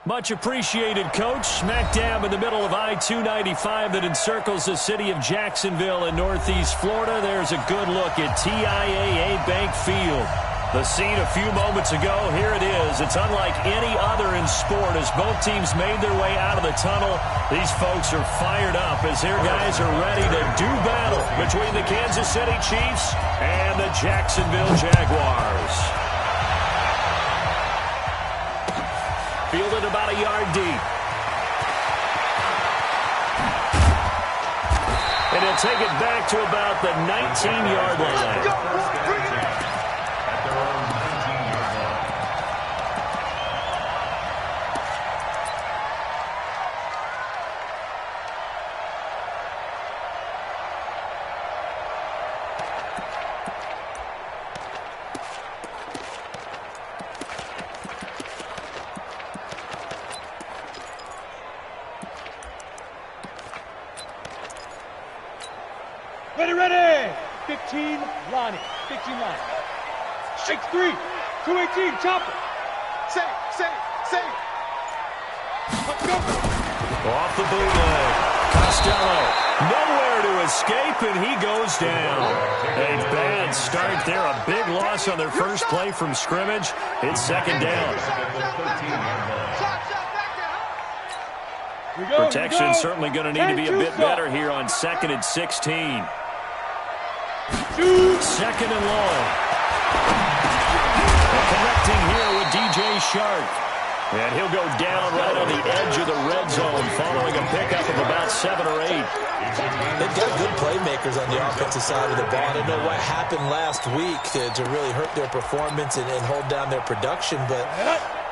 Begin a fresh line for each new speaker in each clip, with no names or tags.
Much appreciated, Coach. Smack dab in the middle of I-295 that encircles the city of Jacksonville in northeast Florida. There's a good look at TIAA Bank Field. The scene a few moments ago, here it is. It's unlike any other in sport as both teams made their way out of the tunnel. These folks are fired up as their guys are ready to do battle between the Kansas City Chiefs and the Jacksonville Jaguars. Fielded about a yard deep. And he'll take it back to about the 19-yard line.
Ready. 15, Lonnie. 15 line. Shake 3. 218, chopper. Safe. Go.
Off the bootleg. Costello. Nowhere to escape, and he goes down. A bad start there. A big loss on their first play from scrimmage. It's second down. Protection certainly going to need to be a bit better here on 2nd and 16. Second and long. And connecting here with DJ Shark. And he'll go down right on the edge of the red zone following a pickup of about 7 or 8.
They've got good playmakers on the offensive side of the ball. I don't know what happened last week to really hurt their performance and hold down their production, but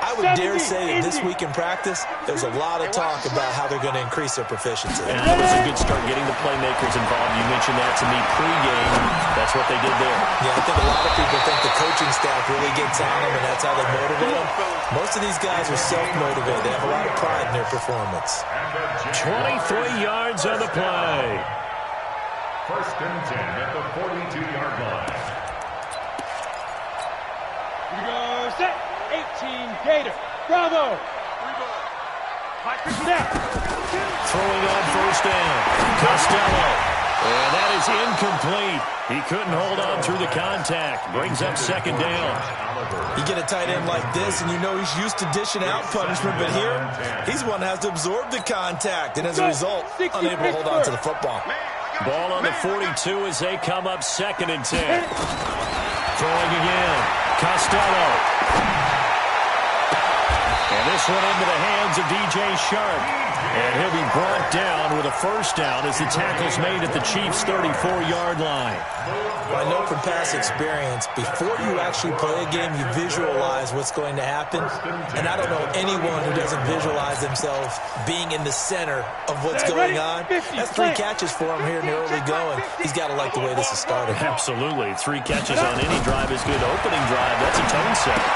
I would dare say that this week in practice, there's a lot of talk about how they're going to increase their proficiency.
And that was a good start getting the playmakers involved. You mentioned that to me pregame. That's what they did there.
Yeah, I think a lot of people think the coaching staff really gets on them, and that's how they motivate them. Most of these guys are self-motivated. They have a lot of pride in their performance.
23 yards on the play.
First and 10 at the 42-yard line.
Here we go, set. 18, Gator. Bravo.
Throwing on first down. Costello. And that is incomplete. He couldn't hold on through the contact. Brings up second down.
You get a tight end like this, and you know he's used to dishing out punishment, but here, he's the one that has to absorb the contact, and as a result, unable to hold on to the football.
Ball on the 42 as they come up 2nd and 10. Throwing again. Costello. And this one into the hands of DJ Shark. And he'll be brought down with a first down as the tackle's made at the Chiefs' 34-yard line.
Well, I know from past experience, before you actually play a game, you visualize what's going to happen. And I don't know anyone who doesn't visualize themselves being in the center of what's going on. That's 3 catches for him here in the early going. He's got to like the way this is started.
Absolutely. 3 catches on any drive is good. Opening drive, that's a tone setter.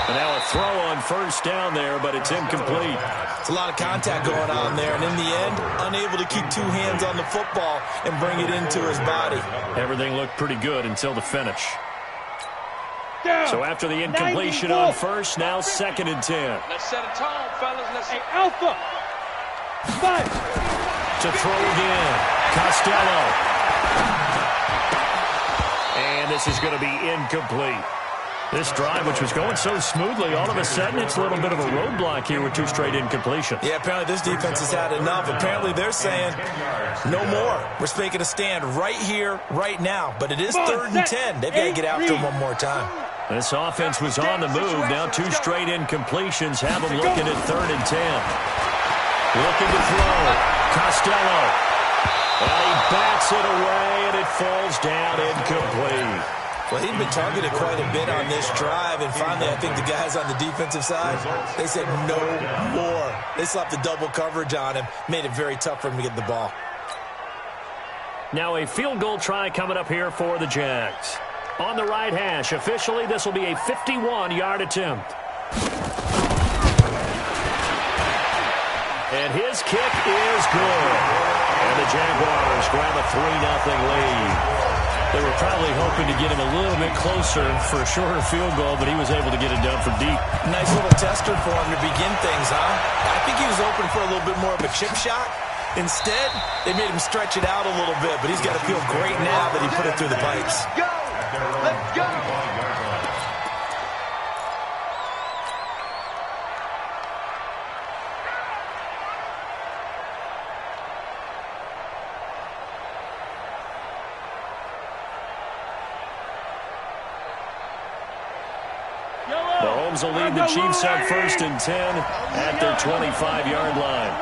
And now a throw on first down there, but it's incomplete.
It's a lot of contact going on there, and in the end, unable to keep 2 hands on the football and bring it into his body.
Everything looked pretty good until the finish. So after the incompletion on first, now 2nd and 10.
Let's set a tone, fellas. Let's say alpha. 5.
To throw again. Costello. And this is going to be incomplete. This drive, which was going so smoothly, all of a sudden it's a little bit of a roadblock here with 2 straight incompletions.
Yeah, apparently this defense has had enough. Apparently they're saying, no more. We're making a stand right here, right now. But it is 3rd and 10. They've got to get after him one more time.
This offense was on the move. Now 2 straight incompletions have them looking at 3rd and 10. Looking to throw. Costello. And he bats it away, and it falls down incomplete.
Well, he'd been targeted quite a bit on this drive, and finally I think the guys on the defensive side, they said no more. They slapped the double coverage on him, made it very tough for him to get the ball.
Now a field goal try coming up here for the Jags. On the right hash, officially this will be a 51-yard attempt. And his kick is good. And the Jaguars grab a 3-0 lead. They were probably hoping to get him a little bit closer for a shorter field goal, but he was able to get it done from deep.
Nice little tester for him to begin things, huh? I think he was open for a little bit more of a chip shot. Instead, they made him stretch it out a little bit, but he's got to feel great now that he put it through the pipes.
Go! Let's go!
Mahomes will lead the Chiefs up 1st and 10 at their 25-yard line.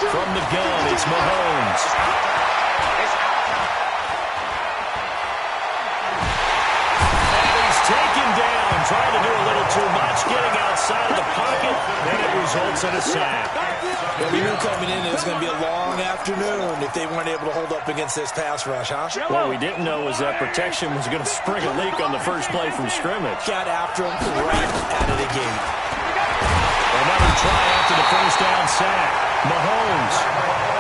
From the gun, it's Mahomes. And he's taken down, trying to do a little too much, getting outside of the pocket, and it results in a sack.
Well, we knew coming in it was going to be a long afternoon if they weren't able to hold up against this pass rush, huh?
What we didn't know was that protection was going to spring a leak on the first play from scrimmage.
Got after him right out of the gate.
Another try after the first down sack. Mahomes.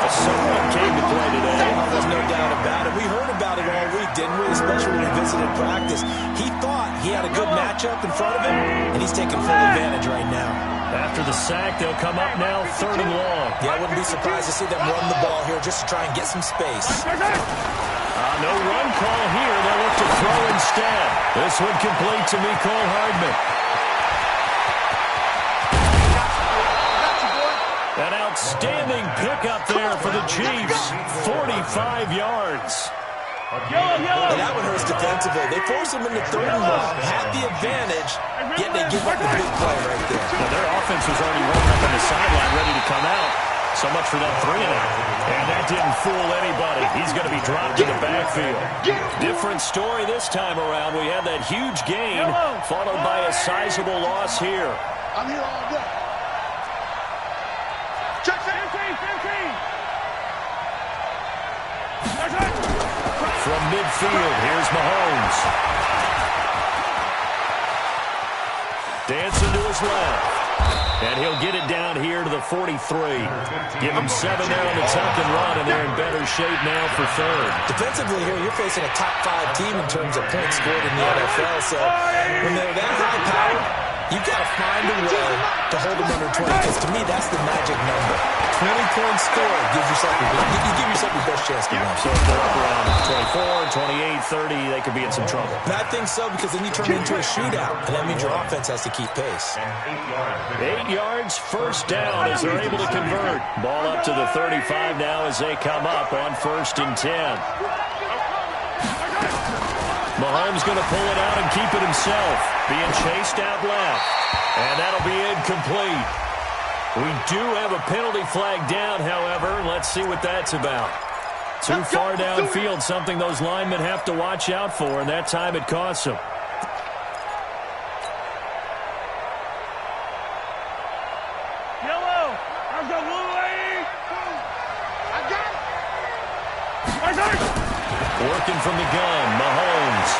Someone came to play today.
Oh, there's no doubt about it. We heard about it all week, didn't we? Especially when we visited practice. He thought he had a good matchup in front of him, and he's taking full advantage right now.
After the sack, they'll come up now 3rd and long.
Yeah, I wouldn't be surprised to see them run the ball here just to try and get some space.
No run call here. They'll look to throw instead. This one complete to Mecole Hardman. An outstanding pickup there for the Chiefs. 45 yards.
And that one hurts defensively. They force him into 3rd and long, have the advantage, yet they give up the big play right there.
Now, their offense was already running up on the sideline, ready to come out. So much for that 3-and-out. And that didn't fool anybody. He's going to be dropped in the backfield. Different story this time around. We had that huge gain, followed by a sizable loss here.
I'm here all day. Check 15.
From midfield, here's Mahomes. Dancing to his left. And he'll get it down here to the 43. Give him 7 there on the tuck and run, and they're in better shape now for 3rd.
Defensively here, you're facing a top 5 team in terms of points scored in the NFL. So when they're that high powered, you've got to find a way to hold them under 20, because to me, that's the magic number. 20 points scored gives yourself your best chance to win.
So if they're up around 24, 28, 30, they could be in some trouble.
And I think so, because then you turn it into a shootout, and that means your offense has to keep pace.
8 yards, 1st down as they're able to convert. Ball up to the 35 now as they come up on 1st and 10. Mahomes going to pull it out and keep it himself. Being chased out left. And that'll be incomplete. We do have a penalty flag down, however. Let's see what that's about. Too far downfield, something those linemen have to watch out for, and that time it costs them.
Yellow. I've got blue lane. I got it.
Working from the gun, Mahomes.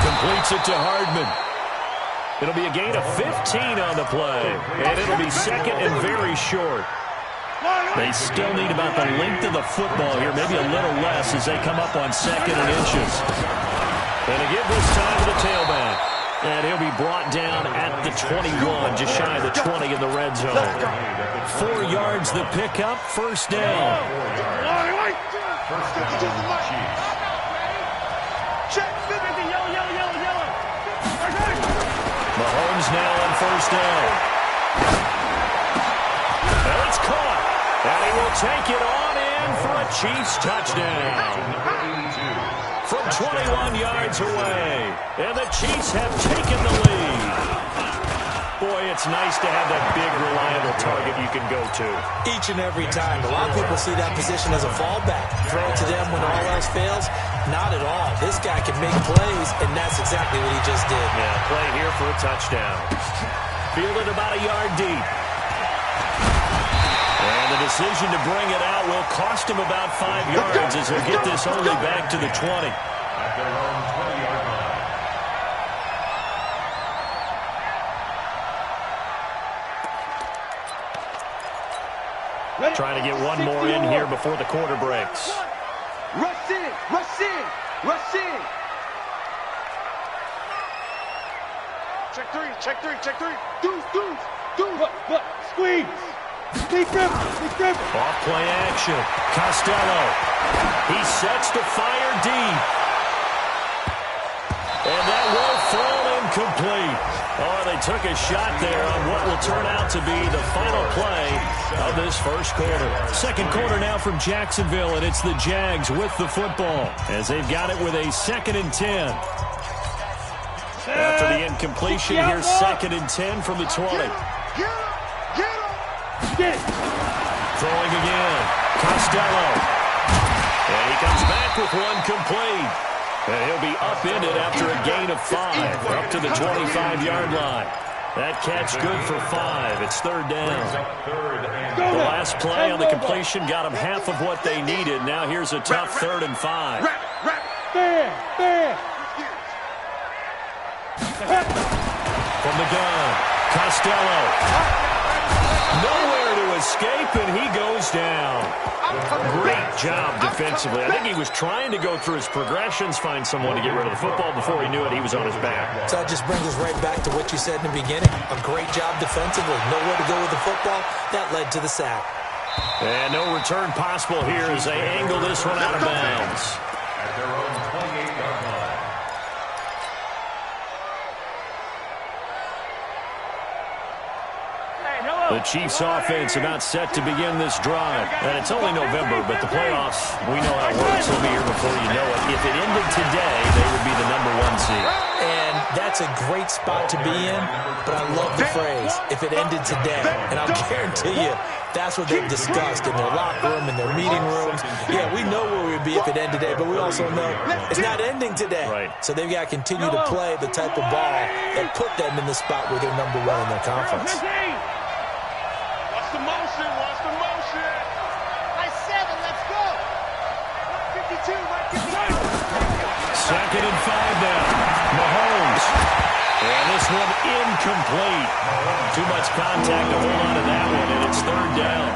Completes it to Hardman. It'll be a gain of 15 on the play, and it'll be 2nd and very short. They still need about the length of the football here, maybe a little less as they come up on 2nd and inches. And they give this time to the tailback. And he'll be brought down at the 21, just shy of the 20 in the red zone. 4 yards the pickup, 1st down. Mahomes now on 1st down. Well, it's caught. And he will take it on in for a Chiefs touchdown. From 21 yards away. And the Chiefs have taken the lead. Boy, it's nice to have that big, reliable target you can go to.
Each and every time. A lot of people see that position as a fallback. Throw it to them when all else fails. Not at all. This guy can make plays, and that's exactly what he just did.
Yeah, play here for a touchdown. Fielded about a yard deep. And the decision to bring it out will cost him about 5 yards as he'll get this only back to the 20.
At their own 20-yard line.
Trying to get one more in here before the quarter breaks.
Rush in, rush in, rush in. Check three, check three, check three. Deuce, deuce, deuce. But, squeeze. Deep dribble, deep dribble.
Off play action. Costello. He sets to fire deep. And that will fall incomplete. Oh, they took a shot there on what will turn out to be the final play of this first quarter. Second quarter now from Jacksonville, and it's the Jags with the football as they've got it with a 2nd and 10. After the incompletion, here's 2nd and 10 from the 20.
Get it.
Throwing again. Costello. And he comes back with one complete. And he'll be upended after a gain of 5, up to the 25-yard line. That catch good for 5. It's 3rd down. The last play on the completion got them half of what they needed. Now here's a tough 3rd and 5.
There.
From the gun, Costello. Nowhere to escape, and he goes down. Great job defensively. I think he was trying to go through his progressions, find someone to get rid of the football. Before he knew it, he was on his back.
So that just brings us right back to what you said in the beginning. A great job defensively. Nowhere to go with the football. That led to the sack.
And no return possible here as they angle this one out of bounds.
At their own 28-yard line.
The Chiefs offense about set to begin this drive. And it's only November, but the playoffs, we know how it works. They'll be here before you know it. If it ended today, they would be the #1 seed.
And that's a great spot to be in, but I love the phrase, if it ended today. And I'll guarantee you, that's what they've discussed in their locker room, in their meeting rooms. Yeah, we know where we would be if it ended today, but we also know it's not ending today.
Right.
So they've got to continue to play the type of ball that put them in the spot where they're #1 in their conference.
Watch the motion. Nice 7, let's go. 52,
2nd and 5 now. Mahomes. And this one incomplete. Too much contact to hold on to that one, and it's 3rd down.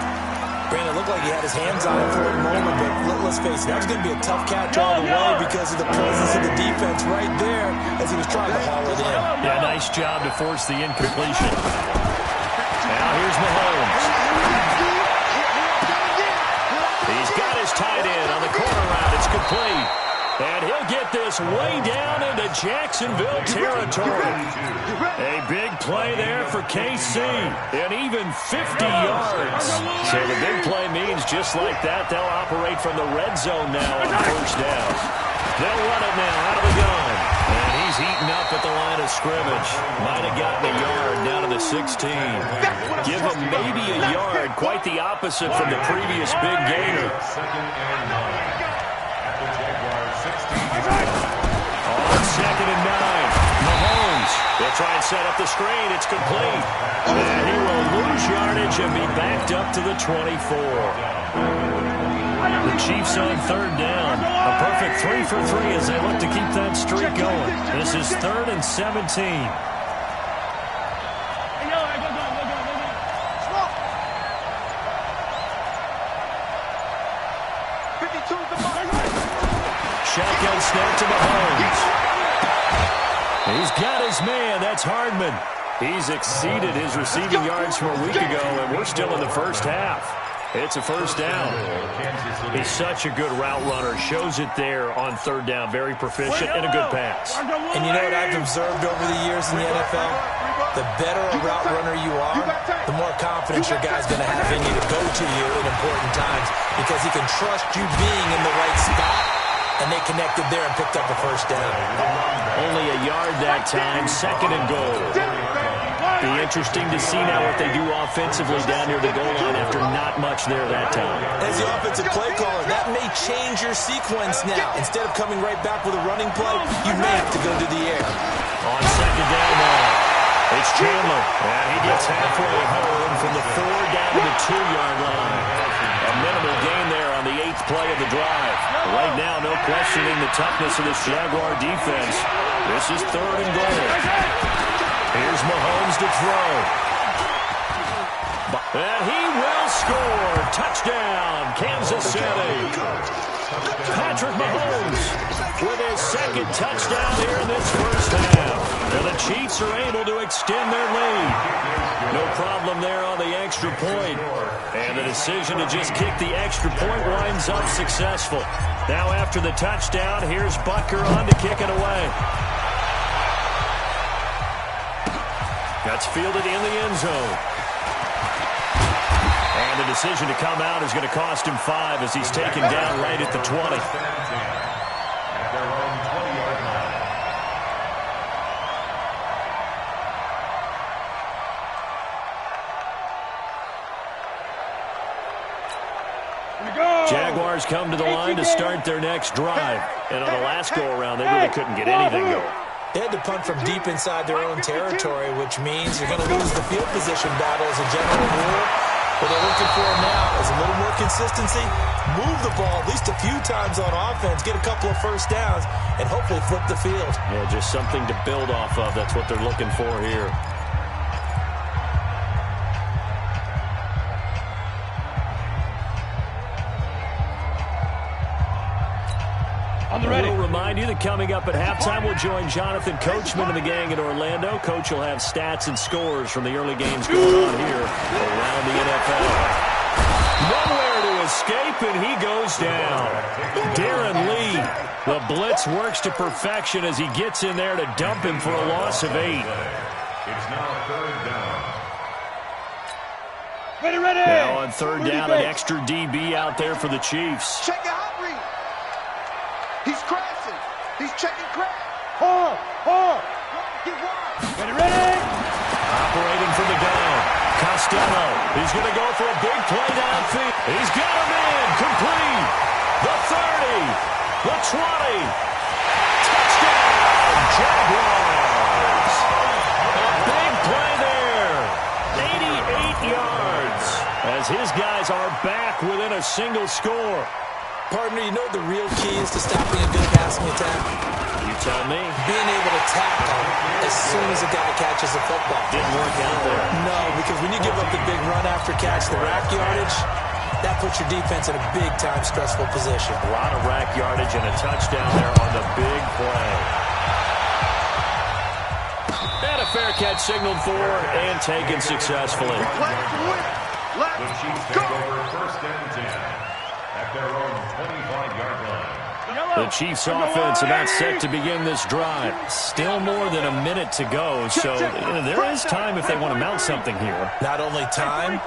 Brandon, it looked like he had his hands on it for a moment, but let's face it, that was going to be a tough catch all the way because of the presence of the defense right there as he was trying to haul it in.
Yeah, nice job to force the incompletion. Now here's Mahomes. He's got his tight end on the corner route. It's complete. And he'll get this way down into Jacksonville territory. A big play there for KC. And even 50 yards. So the big play means just like that, they'll operate from the red zone now on 1st down. They'll run it now out of the gun. And he's eaten up at the line of scrimmage. Might have gotten a yard down to the 16. Give him maybe a yard. Quite the opposite from the previous big gainer.
2nd and 9. At the Jaguars 16.
On 2nd and 9. Mahomes. They'll try and set up the screen. It's complete. And he will lose yardage and be backed up to the 24. The Chiefs on 3rd down. A perfect 3 for 3 as they look to keep that streak going. This is 3rd and 17. Shotgun snap to Mahomes. He's got his man. That's Hardman. He's exceeded his receiving yards from a week ago, and we're still in the first half. It's a 1st down. He's such a good route runner. Shows it there on 3rd down. Very proficient and a good pass.
And you know what I've observed over the years in the NFL? The better a route runner you are, the more confidence your guy's going to have in you to go to you in important times because he can trust you being in the right spot, and they connected there and picked up a 1st down.
Only a yard that time. 2nd and goal. Be interesting to see now what they do offensively down near the goal line after not much there that time.
As the offensive play caller, that may change your sequence now. Instead of coming right back with a running play, you may have to go to the air.
On 2nd down now, it's Chandler. And he gets halfway home from the 4 down to the 2-yard line. A minimal gain there on the 8th play of the drive. Right now, no questioning the toughness of this Jaguar defense. This is 3rd and goal. Here's Mahomes to throw. And he will score. Touchdown, Kansas City. Patrick Mahomes with his second touchdown here in this first half. And the Chiefs are able to extend their lead. No problem there on the extra point. And the decision to just kick the extra point winds up successful. Now after the touchdown, here's Butker on to kick it away. That's fielded in the end zone. And the decision to come out is going to cost him 5 as he's taken down right at the 20.
At their own 20-yard line.
Jaguars come to the line to start their next drive. And on the last go-around, they really couldn't get anything going.
They had to punt from deep inside their own territory, which means you're going to lose the field position battle as a general rule. What they're looking for now is a little more consistency, move the ball at least a few times on offense, get a couple of first downs, and hopefully flip the field.
Yeah, just something to build off of. That's what they're looking for here. We'll remind you that coming up at halftime, we'll join Jonathan Coachman and the gang in Orlando. Coach will have stats and scores from the early games going on here around the NFL. Nowhere to escape, and he goes down. Darren Lee, the blitz works to perfection as he gets in there to dump him for a loss of 8.
It's now third down.
Ready.
Now on third down, an extra DB out there for the Chiefs.
Check it out, Reed. He's crashing. He's checking crash.
Hold.
Get wide.
Ready.
Operating from the gun. Costello. He's going to go for a big play downfield. He's got him in. Complete. The 30. The 20. Touchdown, Jaguars. A big play there. 88 yards. As his guys are back within a single score.
Partner, you know what the real key is to stopping a good passing attack?
You tell me.
Being able to tackle as soon as a guy catches the football.
Didn't work out there.
No, because when you give up the big run after catch, the rack yardage, that puts your defense in a big-time stressful position.
A lot of rack yardage and a touchdown there on the big play. And a fair catch signaled for and taken successfully.
The Chiefs take over first and 10 at their own 25-yard line.
The Chiefs offense about set to begin this drive. Still more than a minute to go, so there is time if they want to mount something here.
Not only time,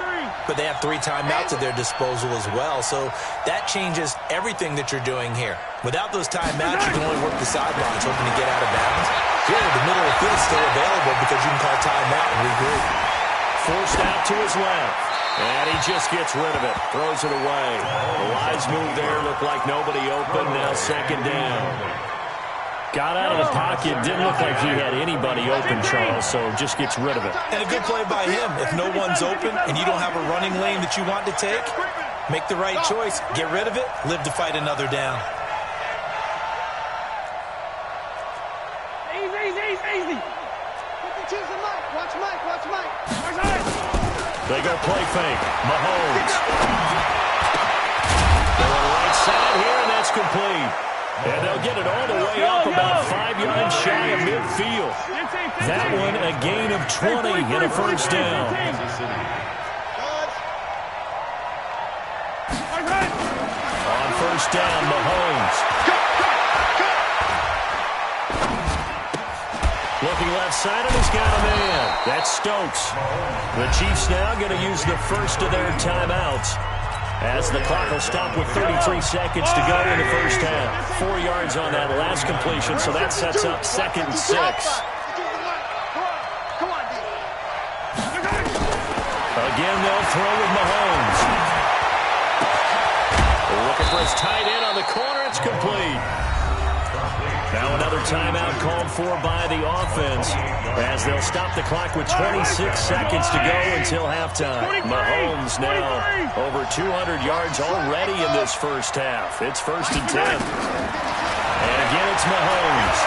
but they have 3 timeouts at their disposal as well, so that changes everything that you're doing here. Without those timeouts, you can only work the sidelines, hoping to get out of bounds. Here, the middle of the field is still available because you can call timeout and regroup.
Forced out to his left. And he just gets rid of it. Throws it away. The wise move there. Looked like nobody open. Now second down. Got out of the pocket. Didn't look like he had anybody open, Charles, so just gets rid of it.
And a good play by him. If no one's open and you don't have a running lane that you want to take, make the right choice. Get rid of it. Live to fight another down.
Easy. Watch Mike.
They go play fake. Mahomes. Going right side here, and that's complete. And they'll get it all the way up about 5 yards shy of midfield. That one a gain of 20 and a first down. On first down, Mahomes. Looking left side, and he's got a man. That's Stokes. The Chiefs now going to use the first of their timeouts as the clock will stop with 33 seconds to go in the first half. 4 yards on that last completion, so that sets up 2nd and 6. Again, they'll throw with Mahomes. Looking for his tight end on the corner. It's complete. Now another timeout called for by the offense as they'll stop the clock with 26 seconds to go until halftime. Mahomes now over 200 yards already in this first half. It's 1st and 10. And again, it's Mahomes.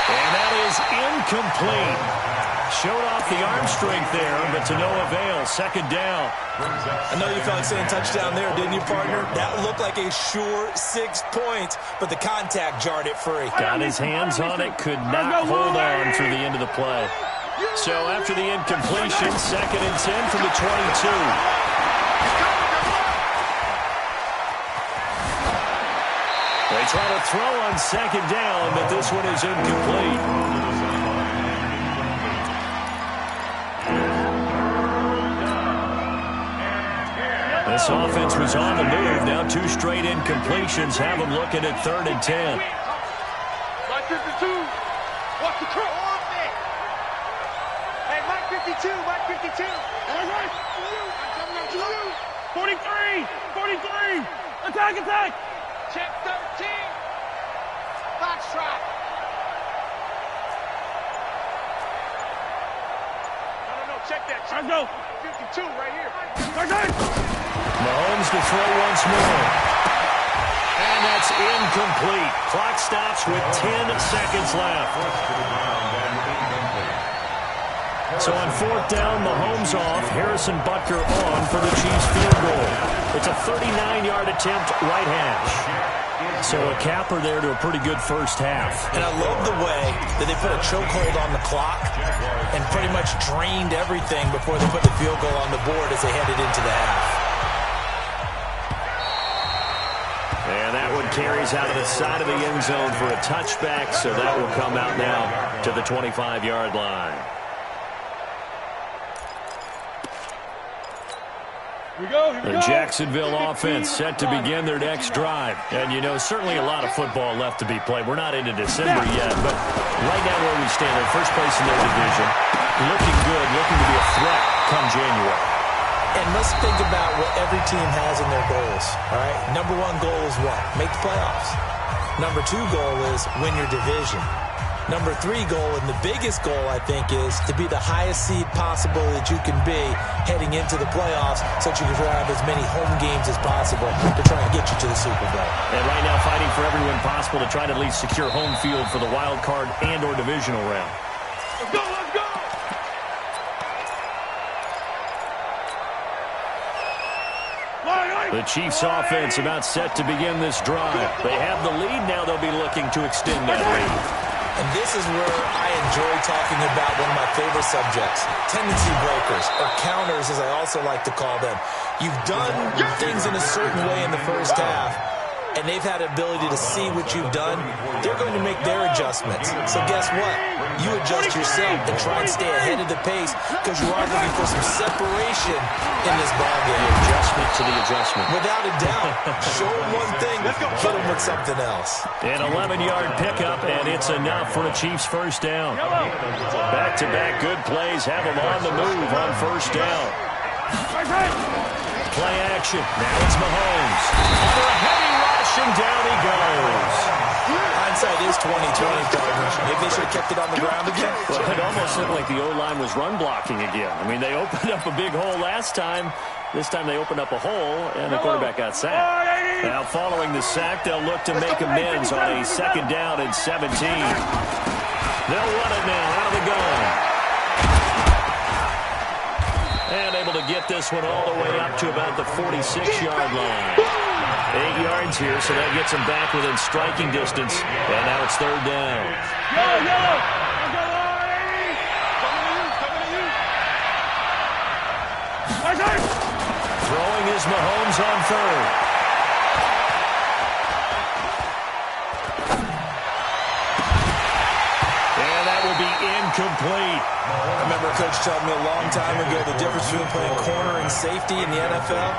And that is incomplete. Showed off the arm strength there, but to no avail. Second down.
I know you felt like saying touchdown there, didn't you, partner? That looked like a sure 6 points, but the contact jarred it free.
Got his hands on it, could not hold on through the end of the play. So after the incompletion, 2nd and 10 from the 22. They try to throw on 2nd down, but this one is incomplete. This offense was on the move. Now 2 straight incompletions have them looking at 3rd and 10.
Mike 52. Watch the curl. Hey, Mike 52. Mike 52. All right. I'm coming to you. 43. 43. Attack, attack. Check 13. Foxtrot. No. Check that. Let's go. 52 right here.
Mahomes to throw once more. And that's incomplete. Clock stops with 10 seconds left. So on 4th down, Mahomes off. Harrison Butker on for the Chiefs field goal. It's a 39-yard attempt, right hash. So a capper there to a pretty good first half.
And I love the way that they put a chokehold on the clock and pretty much drained everything before they put the field goal on the board as they headed into the half.
And that one carries out of the side of the end zone for a touchback, so that will come out now to the 25-yard line. The Jacksonville offense set to begin their next drive. And, you know, certainly a lot of football left to be played. We're not into December yet, but right now where we stand, they're first place in their division, looking good, looking to be a threat come January.
And let's think about what every team has in their goals, all right? Number 1 goal is what? Make the playoffs. Number 2 goal is win your division. Number 3 goal, and the biggest goal, I think, is to be the highest seed possible that you can be heading into the playoffs so that you can have as many home games as possible to try and get you to the Super Bowl.
And right now fighting for every win possible to try to at least secure home field for the wild card and or divisional round.
Let's go, let's go!
The Chiefs offense about set to begin this drive. They have the lead, now they'll be looking to extend that lead.
And this is where I enjoy talking about one of my favorite subjects, tendency breakers, or counters as I also like to call them. You've done things in a certain way in the first half, and they've had the ability to see what you've done. They're going to make their adjustments. So guess what? You adjust yourself and try and stay ahead of the pace because you are looking for some separation in this ballgame.
The adjustment to the adjustment.
Without a doubt. Show them one thing, hit them with something else.
An 11-yard pickup, and it's enough for a Chiefs first down. Back-to-back good plays have them on the move on first down. Play action. Now it's Mahomes. For a heavy rush, and down he goes.
Hindsight is 20/20, partners. Maybe they should have kept it on the ground again.
Well, it almost looked like the O-line was run blocking again. I mean, they opened up a big hole last time. This time they opened up a hole, and the quarterback got sacked. Now, following the sack, they'll look to make amends on a 2nd down and 17. They'll run it now out of the gun. And able to get this one all the way up to about the 46-yard line. 8 yards here, so that gets them back within striking distance. And now it's 3rd down. Throwing is Mahomes on 3rd. And that will be incomplete.
I remember a coach telling me a long time ago the difference between playing corner and safety in the NFL.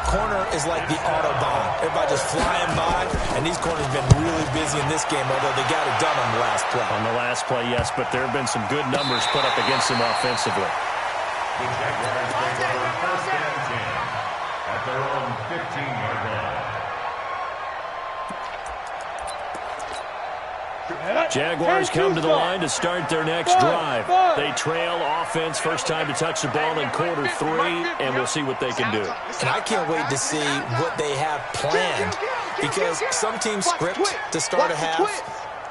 Corner is like the Autobahn. Everybody just flying by, and these corners have been really busy in this game, although they got it done on the last play.
On the last play, yes, but there have been some good numbers put up against them offensively.
The Jaguars take over 1st and 10 at their own 15-yard line.
Jaguars come to the line to start their next drive. They trail offense, first time to touch the ball in quarter 3, and we'll see what they can do.
And I can't wait to see what they have planned, because some teams script to start a half,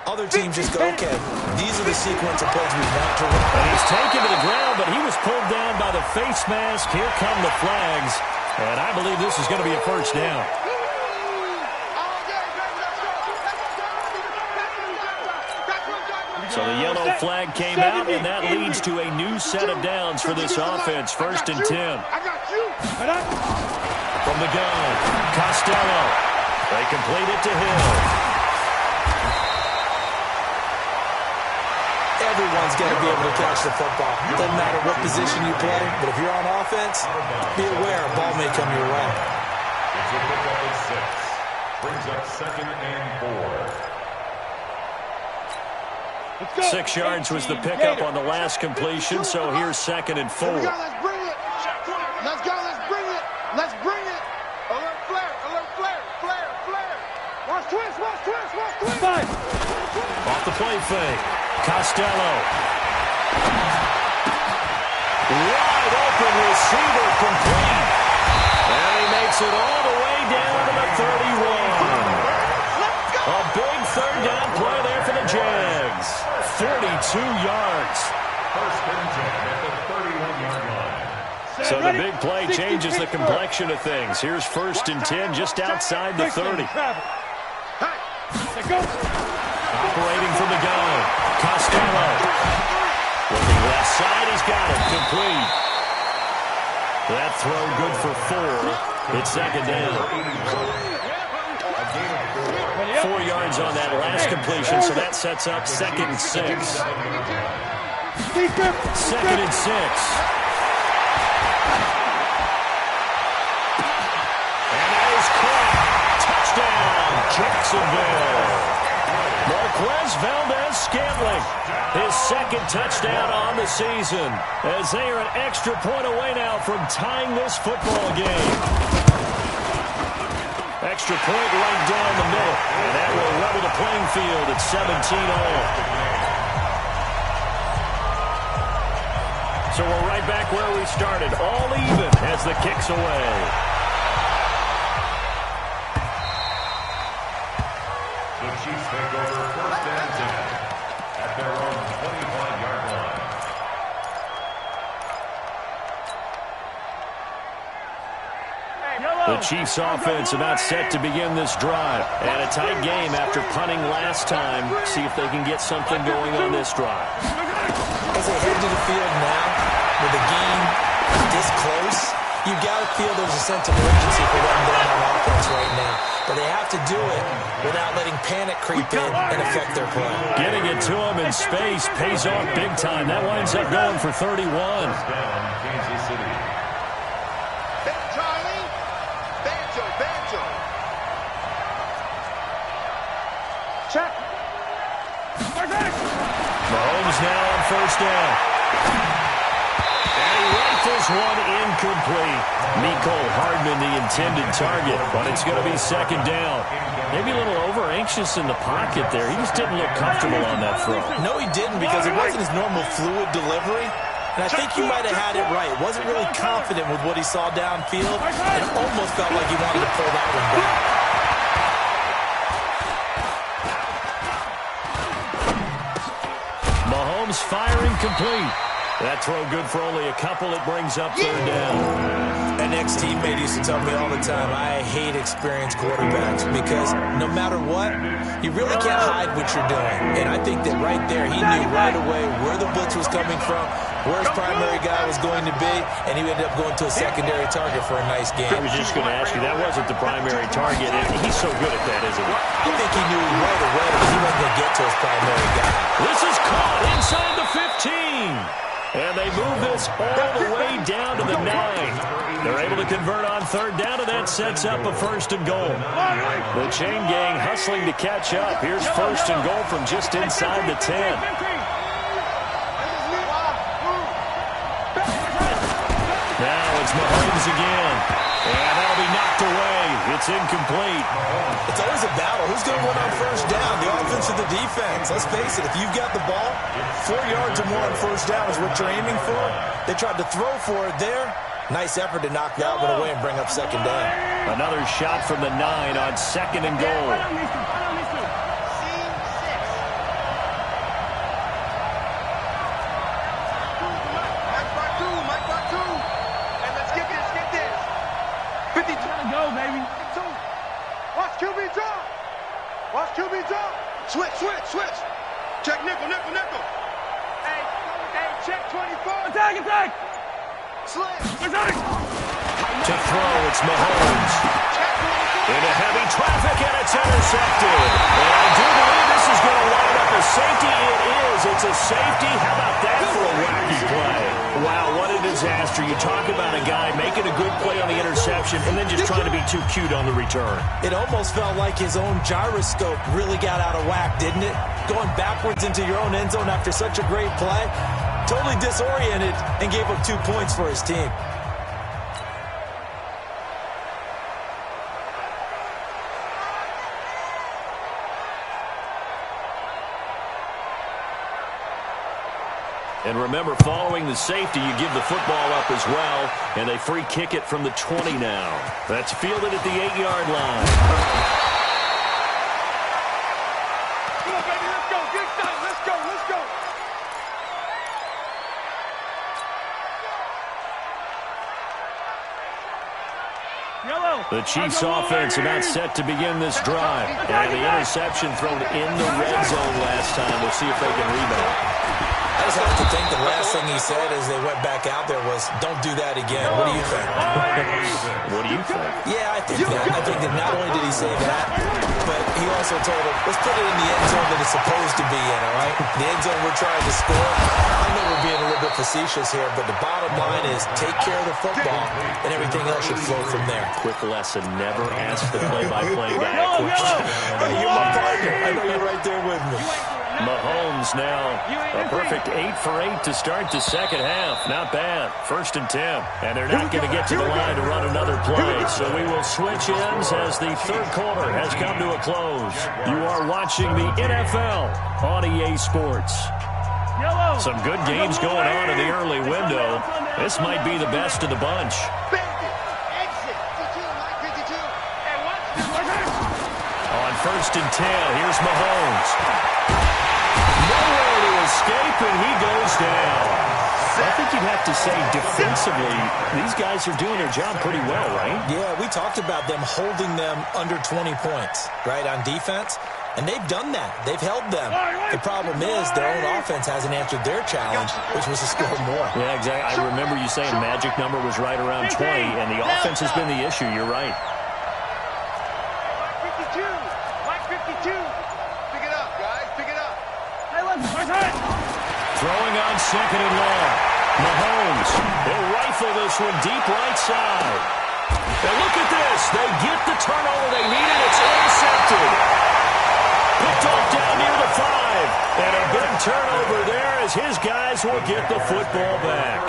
other teams just go, okay, these are the sequence of plays we want to run.
And he's taken to the ground, but he was pulled down by the face mask. Here come the flags. And I believe this is going to be a first down. So the yellow flag came out, and that leads to a new set of downs for this offense. 1st and 10. From the gun, Costello. They complete it to Hill.
Everyone's got to be able to catch the football. Doesn't matter what position you play, but if you're on offense, be aware a ball may come your way.
It's a pickup of 6. Brings up 2nd and 4.
6 yards was the pickup on the last completion, so here's 2nd and 4.
Let's bring it. Let's go. Let's bring it. Let's bring it. Alert flare. Alert flare. Flare. Flare. Watch twist. Watch twist. Watch twist.
Off the play fake. Costello. Wide open receiver complete. And he makes it all the way down to the 31. A big 3rd down play there for the Jags. 42 yards.
1st and 10 at the 31-yard line.
So the big play changes the complexion of things. Here's 1st and 10 just outside the 30. Operating from the gun. Costello. Looking left side, he's got it. Complete. That throw good for 4. It's 2nd down. 4 yards on that last completion, so that sets up 2nd and 6. 2nd and 6. And that is caught. Touchdown, Jacksonville. Marquez Valdez-Scantling, his 2nd touchdown on the season, as they are an extra point away now from tying this football game. Extra point right down the middle, and that will level the playing field at 17-all. So we're right back where we started, all even as the kick's away.
The Chiefs take over 1st and 10 at their own 25-yard line.
The Chiefs offense about set to begin this drive. And a tight game after punting last time. See if they can get something going on this drive.
As they head to the field now, with the game this close, you've got to feel there's a sense of urgency for them going on offense right now. But they have to do it without letting panic creep in and affect their play.
Getting it to them in space pays off big time. That winds up going for 31.
Kansas City.
Check.
Mahomes now on 1st down. And he rifles one incomplete. Mecole Hardman the intended target, but it's going to be 2nd down. Maybe a little over-anxious in the pocket there. He just didn't look comfortable on that throw.
No, he didn't, because it wasn't his normal fluid delivery. And I think you might have had it right. Wasn't really confident with what he saw downfield, and almost felt like he wanted to pull that one back.
Mahomes firing complete. That throw good for only a couple. It brings up 3rd down.
An ex-teammate used to tell me all the time, I hate experienced quarterbacks because no matter what, you really can't hide what you're doing. And I think that right there, he knew right away where the blitz was coming from, where his primary guy was going to be, and he ended up going to a secondary target for a nice game.
I was just going to ask you, that wasn't the primary target, and he's so good at that, isn't he?
I think he knew right away that he wasn't going to get to his primary guy.
This is caught inside the 15. And they move this all the way down to the 9. They're able to convert on 3rd down, and that sets up a 1st and goal. The chain gang hustling to catch up. Here's 1st and goal from just inside the 10. Now it's Mahomes again. And that'll be knocked away. It's incomplete.
It's always a battle. Who's going to win on 1st down? The offense or the defense? Let's face it, if you've got the ball, 4 yards or more on 1st down is what you're aiming for. They tried to throw for it there. Nice effort to knock that one away and bring up 2nd down.
Another shot from the 9 on 2nd and goal.
Watch QB jump. Switch, switch, switch. Check nickel, nickel, nickel. Hey, check 24.
Attack, attack.
Slam.
To throw, it's Mahomes. Into heavy traffic, and it's intercepted. And I do believe this is going to wind up a safety. It is. It's a safety. How about that for a wacky play? Wow, what a disaster. You talk about a guy making a good play on the interception and then just trying to be too cute on the return.
It almost felt like his own gyroscope really got out of whack, didn't it? Going backwards into your own end zone after such a great play. Totally disoriented and gave up 2 points for his team.
And remember, following the safety, you give the football up as well, and they free kick it from the 20 now. That's fielded at the 8-yard line.
Come on, baby, let's go. Get excited. Let's go, let's go.
The Chiefs' offense about set to begin this drive. And the interception thrown in the red zone last time. We'll see if they can rebound.
I just have to think the last thing he said as they went back out there was, don't do that again. What do you think?
What do you think?
Yeah, I think that. I think that not only did he say that, but he also told him, let's put it in the end zone that it's supposed to be in, all right? The end zone we're trying to score. I know we're being a little bit facetious here, but the bottom line is take care of the football, and everything else should flow from there.
Quick lesson, never ask the play-by-play guy a question.
Hey, you're my partner. I know you're right there with me.
Mahomes now a perfect 8 for 8 to start the second half. Not bad. 1st and 10. And they're not going to get to the line to run another play. So we will switch ends as the third quarter has come to a close. You are watching the NFL on EA Sports. Some good games going on in the early window. This might be the best of the bunch. On 1st and 10, here's Mahomes. Nowhere to escape, and he goes down. I think you'd have to say defensively, these guys are doing their job pretty well, right?
Yeah, we talked about them holding them under 20 points, right, on defense. And they've done that. They've held them. The problem is their own offense hasn't answered their challenge, which was to score more.
Yeah, exactly. I remember you saying magic number was right around 20, and the offense has been the issue. You're right.
52. Like 52. Pick it up, guys. Pick it up.
Throwing on 2nd and long. Mahomes will rifle this one deep right side. And look at this. They get the turnover they needed. It's intercepted. Picked off down near the 5. And a big turnover there as his guys will get the football back.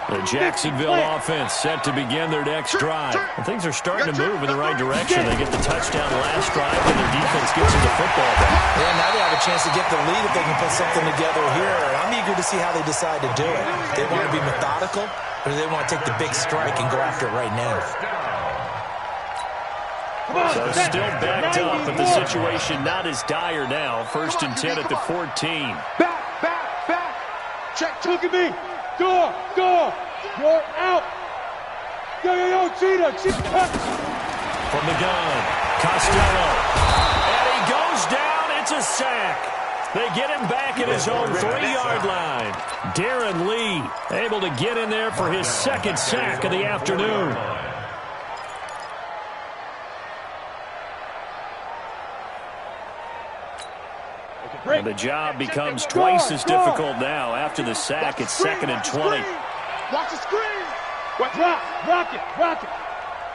The Jacksonville offense set to begin their next drive. And things are starting to move in the right direction. They get the touchdown last drive, and their defense gets them the football back.
Yeah, now they have a chance to get the lead if they can put something together here. And I'm eager to see how they decide to do it. They want to be methodical, or do they want to take the big strike and go after it right now?
So still backed up, but the situation not as dire now. 1st and 10 at the 14.
Back. Check. Look at me. Door. You're out. Yo, Cheetah.
From the gun, Costello. And he goes down. It's a sack. They get him back at his own 3-yard line. Darren Lee able to get in there for his 2nd sack of the afternoon. And the job becomes twice as difficult now. After the sack, it's 2nd and 20.
Watch the screen. Rock it.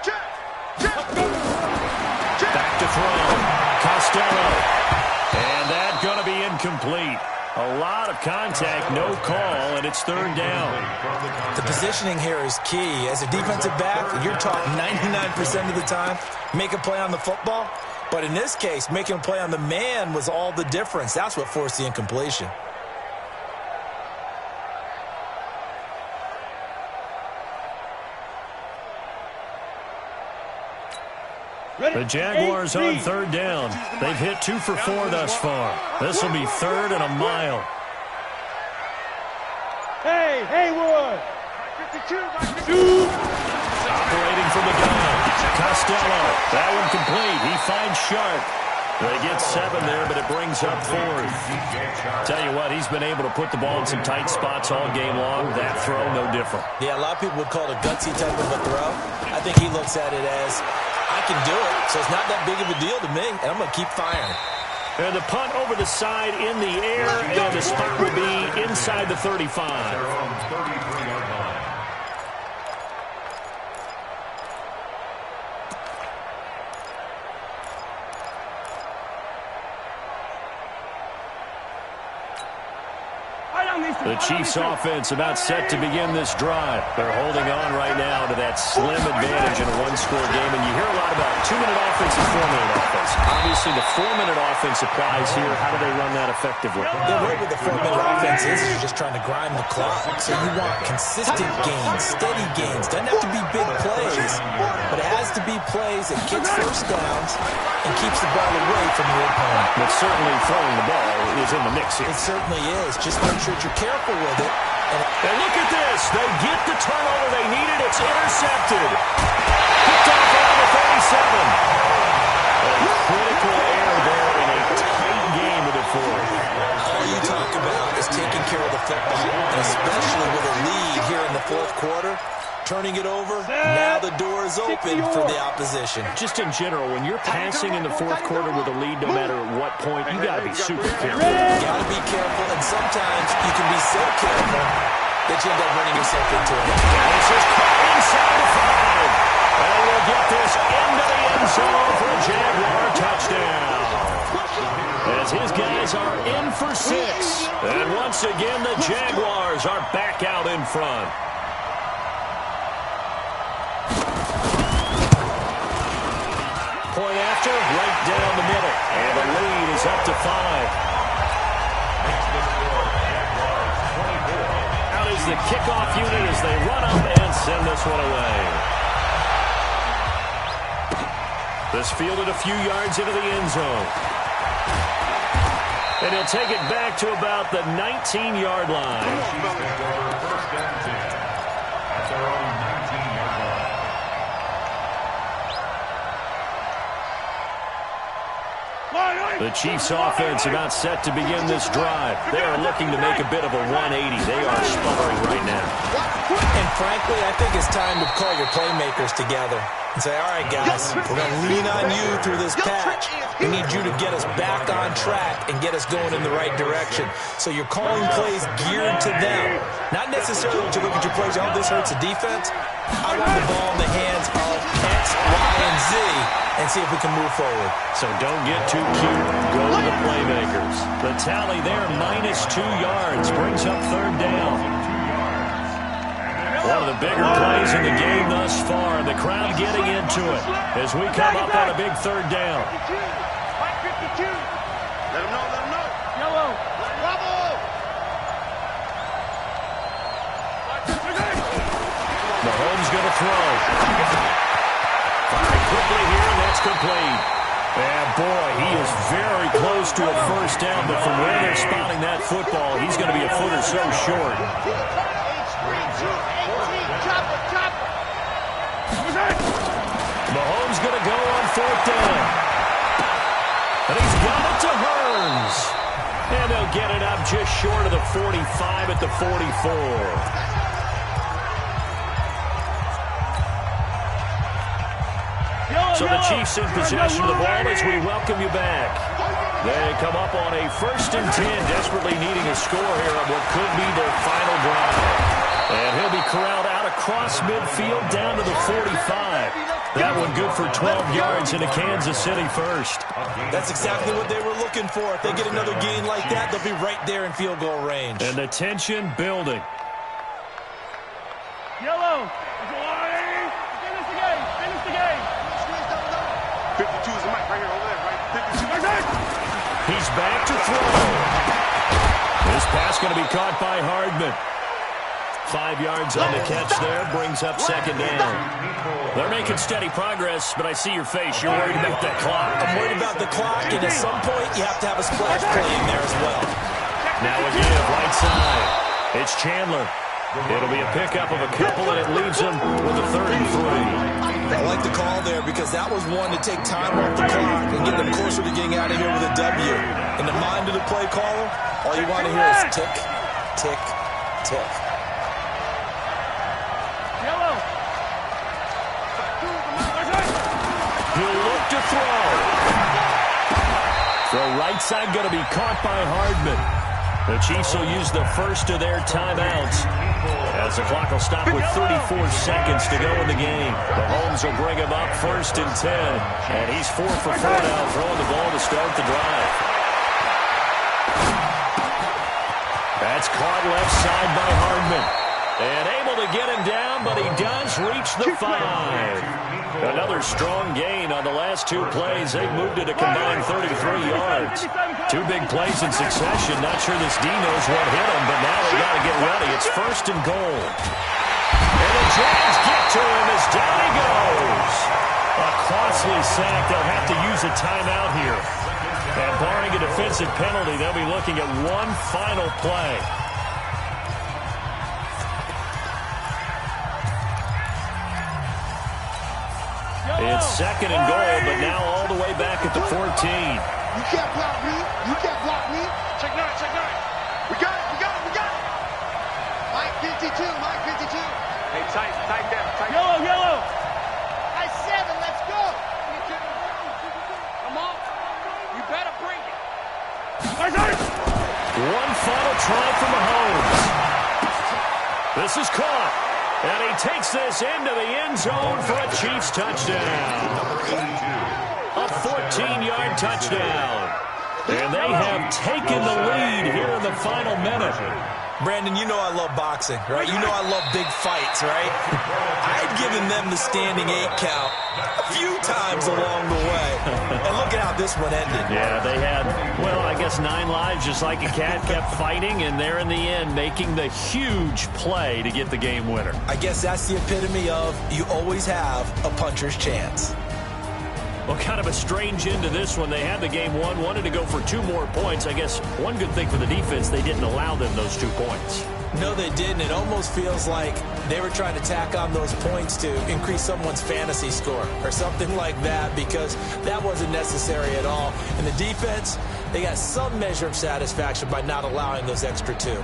Check.
Back to throw. Costello. And that's going to be incomplete. A lot of contact, no call, and it's 3rd down.
The positioning here is key. As a defensive back, you're taught 99% of the time, make a play on the football. But in this case, making a play on the man was all the difference. That's what forced the incompletion.
The Jaguars on 3rd down. They've hit 2 for 4 thus far. This will be 3rd and a mile.
Hey, Haywood.
52.
Operating from the gun. Costello. That one complete. He finds Sharp. They get 7 there, but it brings up 4th. Tell you what, he's been able to put the ball in some tight spots all game long. That throw, no different.
Yeah, a lot of people would call it a gutsy type of a throw. I think he looks at it as, I can do it, so it's not that big of a deal to me, and I'm going to keep firing.
And the punt over the side in the air, and the spot will be inside the 35. The Chiefs offense about set to begin this drive. They're holding on right now to that slim advantage in a one-score game. And you hear a lot about 2-minute offense and 4-minute offense. Obviously, the 4-minute offense applies here. How do they run that effectively?
The way with the 4-minute offense is you're just trying to grind the clock. So you want consistent gains, steady gains. Doesn't have to be big plays, but it has to be plays that gets first downs and keeps the ball away from your opponent.
But certainly throwing the ball is in the mix here.
It certainly is. Just make sure you're careful with it.
And look at this. They get the turnover they needed. It's intercepted. Picked off around the 37. A critical error there in a tight game with the 4th.
All you talk about is taking care of the football, and especially with a lead here in the 4th quarter. Turning it over, now the door is open for the opposition.
Just in general, when you're passing in the 4th quarter with a lead, no matter what point, you got to be super careful.
You got to be careful, and sometimes you can be so careful that you end up running yourself into it.
This is caught inside the 5. And we'll get this into the end zone for a Jaguar touchdown. As his guys are in for 6. And once again, the Jaguars are back out in front. Point after, right down the middle. And the lead is up to 5. Out is the kickoff unit as they run up and send this one away. This fielded a few yards into the end zone. And he'll take it back to about the 19-yard line.
First and 10. That's our own 19-yard line.
The Chiefs offense about set to begin this drive. They are looking to make a bit of a 180. They are sputtering right now.
And frankly, I think it's time to call your playmakers together and say, all right, guys, we're going to lean on you through this patch. We need you to get us back on track and get us going in the right direction. So you're calling plays geared to them. Not necessarily to look at your plays, oh, this hurts the defense. I want the ball in the hands of X, Y, and Z and see if we can move forward.
So don't get too cute. Go to the playmakers. The tally there, -2 yards, brings up 3rd down. One of the bigger plays in the game thus far. The crowd getting into it as we come up on a big 3rd down.
Mike 52. Let him know, let him know. Yellow. Bravo.
Mahomes going to throw. Firing quickly here, and that's complete. And boy, he is very close to a first down, but from where they're spotting that football, he's going to be a foot or so short. Mahomes going to go on 4th down. And he's got it to Hearns. And they'll get it up just short of the 45 at the 44. So the Chiefs in possession of the ball as we welcome you back. They come up on a 1st and 10, desperately needing a score here on what could be their final drive. And he'll be corralled out across midfield down to the 45. That one good for 12 yards into Kansas City first.
That's exactly what they were looking for. If they get another gain like that, they'll be right there in field goal range.
And the tension building.
Yellow. Finish the game. Finish the game.
52 is the mic right here, over there, right? 52.
He's back to throw. This pass going to be caught by Hardman. 5 yards on the catch there, brings up 2nd down. They're making steady progress, but I see your face. You're worried about that clock.
I'm worried about the clock, and at some point, you have to have a splash play in there as well.
Now a give, right side. It's Chandler. It'll be a pickup of a couple, and it leaves them with a 3rd and 3.
I like the call there because that was one to take time off the clock and get them closer to getting out of here with a W. In the mind of the play caller, all you want to hear is tick, tick, tick.
Yellow.
He'll look to throw. Throw right side going to be caught by Hardman. The Chiefs will use the first of their timeouts as the clock will stop with 34 seconds to go in the game. Mahomes will bring him up 1st and 10, and he's 4 for 4 now, throwing the ball to start the drive. That's caught left side by Hardman. And able to get him down, but he does reach the 5. Another strong gain on the last 2 plays. They've moved it a combined 33 yards. 2 big plays in succession. Not sure this D knows what hit him, but now they got to get ready. It's 1st and goal. And the Jags get to him as down he goes. A costly sack. They'll have to use a timeout here. And barring a defensive penalty, they'll be looking at one final play. It's 2nd and goal, but now all the way back at the 14.
You can't block me. You can't block me.
Check 9, check 9.
We got it, we got it, we got it. Mike 52, Mike 52.
Hey, tight down, tight. Yellow, yellow.
I 7, let's go.
Come on. You better bring it.
One final try for Mahomes. This is caught. And he takes this into the end zone for a Chiefs touchdown. A 14-yard touchdown. And they have taken the lead here in the final minute.
Brandon, you know I love boxing, right? You know I love big fights, right? I'd given them the standing 8 count a few times along the way. And look at how this one ended.
Yeah, they had, well, I guess 9 lives, just like a cat, kept fighting, and they're in the end making the huge play to get the game winner.
I guess that's the epitome of you always have a puncher's chance.
Well, kind of a strange end to this one. They had the game won, wanted to go for 2 more points. I guess one good thing for the defense, they didn't allow them those 2 points.
No, they didn't. It almost feels like they were trying to tack on those points to increase someone's fantasy score or something like that, because that wasn't necessary at all. And the defense, they got some measure of satisfaction by not allowing those extra 2.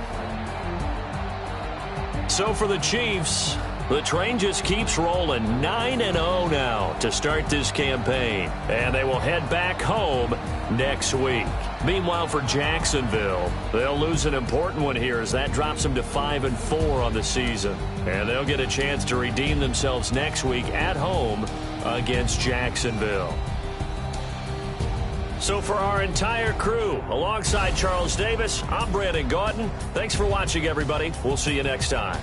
So for the Chiefs, the train just keeps rolling. 9-0 now to start this campaign. And they will head back home next week. Meanwhile, for Jacksonville, they'll lose an important one here as that drops them to 5-4 on the season. And they'll get a chance to redeem themselves next week at home against Jacksonville. So for our entire crew, alongside Charles Davis, I'm Brandon Gaudin. Thanks for watching, everybody. We'll see you next time.